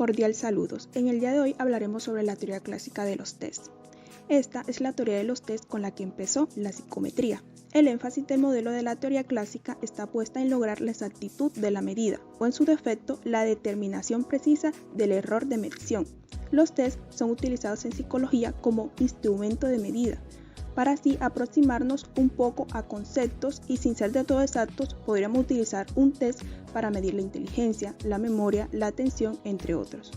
Cordial saludos. En el día de hoy hablaremos sobre la teoría clásica de los test. Esta es la teoría de los test con la que empezó la psicometría. El énfasis del modelo de la teoría clásica está puesta en lograr la exactitud de la medida, o en su defecto, la determinación precisa del error de medición. Los test son utilizados en psicología como instrumento de medida, para así aproximarnos un poco a conceptos y sin ser de todo exactos, podríamos utilizar un test para medir la inteligencia, la memoria, la atención, entre otros.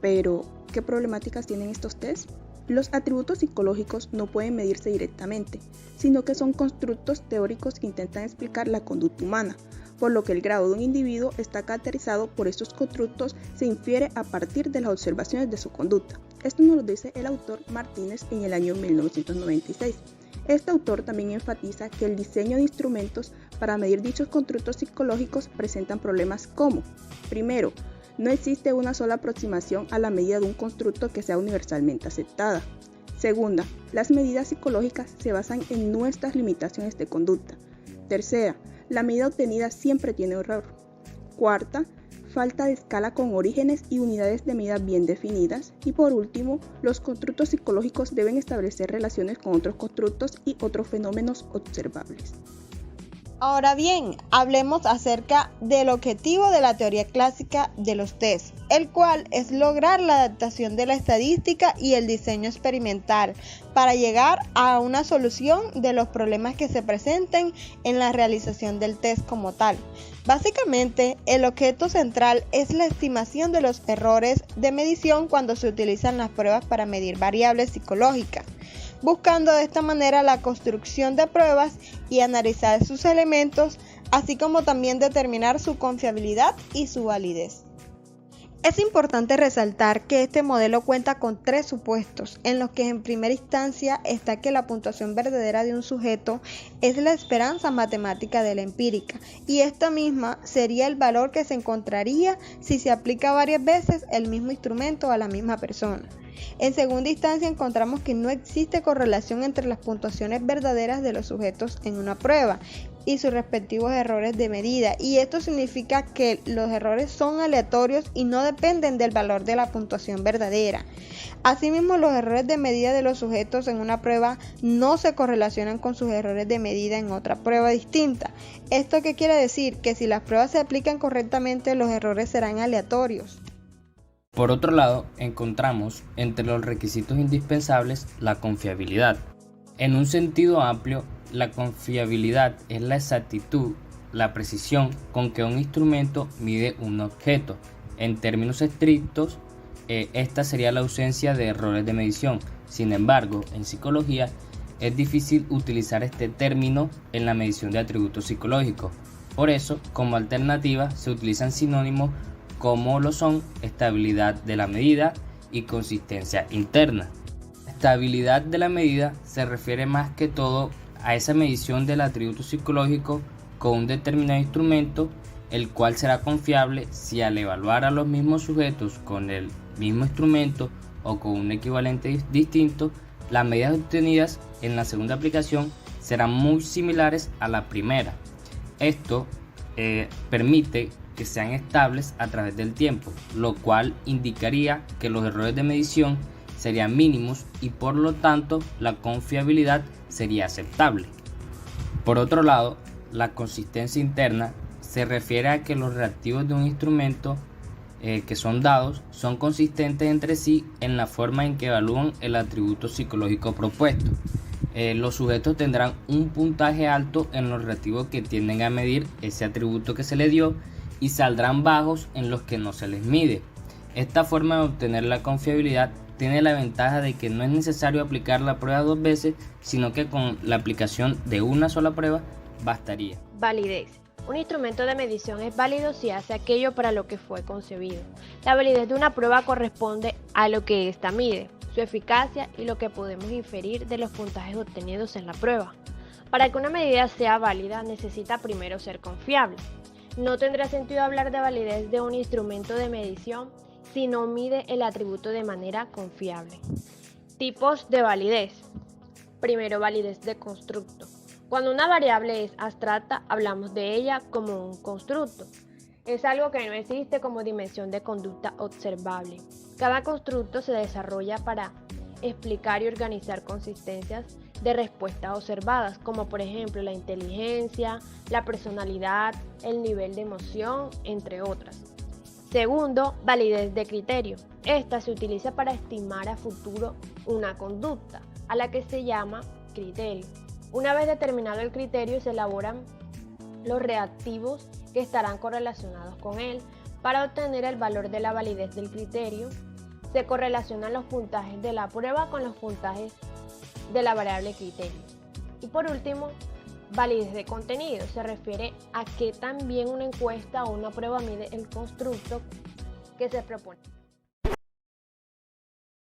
Pero, ¿qué problemáticas tienen estos tests? Los atributos psicológicos no pueden medirse directamente, sino que son constructos teóricos que intentan explicar la conducta humana, por lo que el grado de un individuo está caracterizado por estos constructos se infiere a partir de las observaciones de su conducta. Esto nos lo dice el autor Martínez en el año 1996. Este autor también enfatiza que el diseño de instrumentos para medir dichos constructos psicológicos presentan problemas como: primero, no existe una sola aproximación a la medida de un constructo que sea universalmente aceptada. Segunda, las medidas psicológicas se basan en nuestras limitaciones de conducta. Tercera, la medida obtenida siempre tiene error. Cuarta, falta de escala con orígenes y unidades de medida bien definidas. Y por último, los constructos psicológicos deben establecer relaciones con otros constructos y otros fenómenos observables. Ahora bien, hablemos acerca del objetivo de la teoría clásica de los test, el cual es lograr la adaptación de la estadística y el diseño experimental para llegar a una solución de los problemas que se presenten en la realización del test como tal. Básicamente, el objeto central es la estimación de los errores de medición cuando se utilizan las pruebas para medir variables psicológicas, buscando de esta manera la construcción de pruebas y analizar sus elementos, así como también determinar su confiabilidad y su validez. Es importante resaltar que este modelo cuenta con tres supuestos, en los que en primera instancia está que la puntuación verdadera de un sujeto es la esperanza matemática de la empírica, y esta misma sería el valor que se encontraría si se aplica varias veces el mismo instrumento a la misma persona. En segunda instancia encontramos que no existe correlación entre las puntuaciones verdaderas de los sujetos en una prueba y sus respectivos errores de medida, y esto significa que los errores son aleatorios y no dependen del valor de la puntuación verdadera. Asimismo, los errores de medida de los sujetos en una prueba no se correlacionan con sus errores de medida en otra prueba distinta. ¿Esto qué quiere decir? Que si las pruebas se aplican correctamente, los errores serán aleatorios. Por otro lado, encontramos entre los requisitos indispensables la confiabilidad. En un sentido amplio, la confiabilidad es la exactitud, la precisión con que un instrumento mide un objeto. En términos estrictos, esta sería la ausencia de errores de medición. Sin embargo, en psicología es difícil utilizar este término en la medición de atributos psicológicos. Por eso, como alternativa, se utilizan sinónimos como lo son estabilidad de la medida y consistencia interna. La estabilidad de la medida se refiere más que todo a esa medición del atributo psicológico con un determinado instrumento, el cual será confiable si al evaluar a los mismos sujetos con el mismo instrumento o con un equivalente distinto, las medidas obtenidas en la segunda aplicación serán muy similares a la primera. Esto permite que sean estables a través del tiempo, lo cual indicaría que los errores de medición serían mínimos y por lo tanto la confiabilidad sería aceptable. Por otro lado, la consistencia interna se refiere a que los reactivos de un instrumento que son dados son consistentes entre sí en la forma en que evalúan el atributo psicológico propuesto. Los sujetos tendrán un puntaje alto en los reactivos que tienden a medir ese atributo que se le dio y saldrán bajos en los que no se les mide. Esta forma de obtener la confiabilidad tiene la ventaja de que no es necesario aplicar la prueba dos veces, sino que con la aplicación de una sola prueba bastaría. Validez. Un instrumento de medición es válido si hace aquello para lo que fue concebido. La validez de una prueba corresponde a lo que ésta mide, su eficacia y lo que podemos inferir de los puntajes obtenidos en la prueba. Para que una medida sea válida, necesita primero ser confiable. No tendrá sentido hablar de validez de un instrumento de medición si no mide el atributo de manera confiable. Tipos de validez. Primero, validez de constructo. Cuando una variable es abstracta, hablamos de ella como un constructo. Es algo que no existe como dimensión de conducta observable. Cada constructo se desarrolla para explicar y organizar consistencias de respuestas observadas, como por ejemplo la inteligencia, la personalidad, el nivel de emoción, entre otras. Segundo, validez de criterio. Esta se utiliza para estimar a futuro una conducta, a la que se llama criterio. Una vez determinado el criterio, se elaboran los reactivos que estarán correlacionados con él. Para obtener el valor de la validez del criterio, se correlacionan los puntajes de la prueba con los puntajes de la variable criterio. Y por último, validez de contenido. Se refiere a que también una encuesta o una prueba mide el constructo que se propone.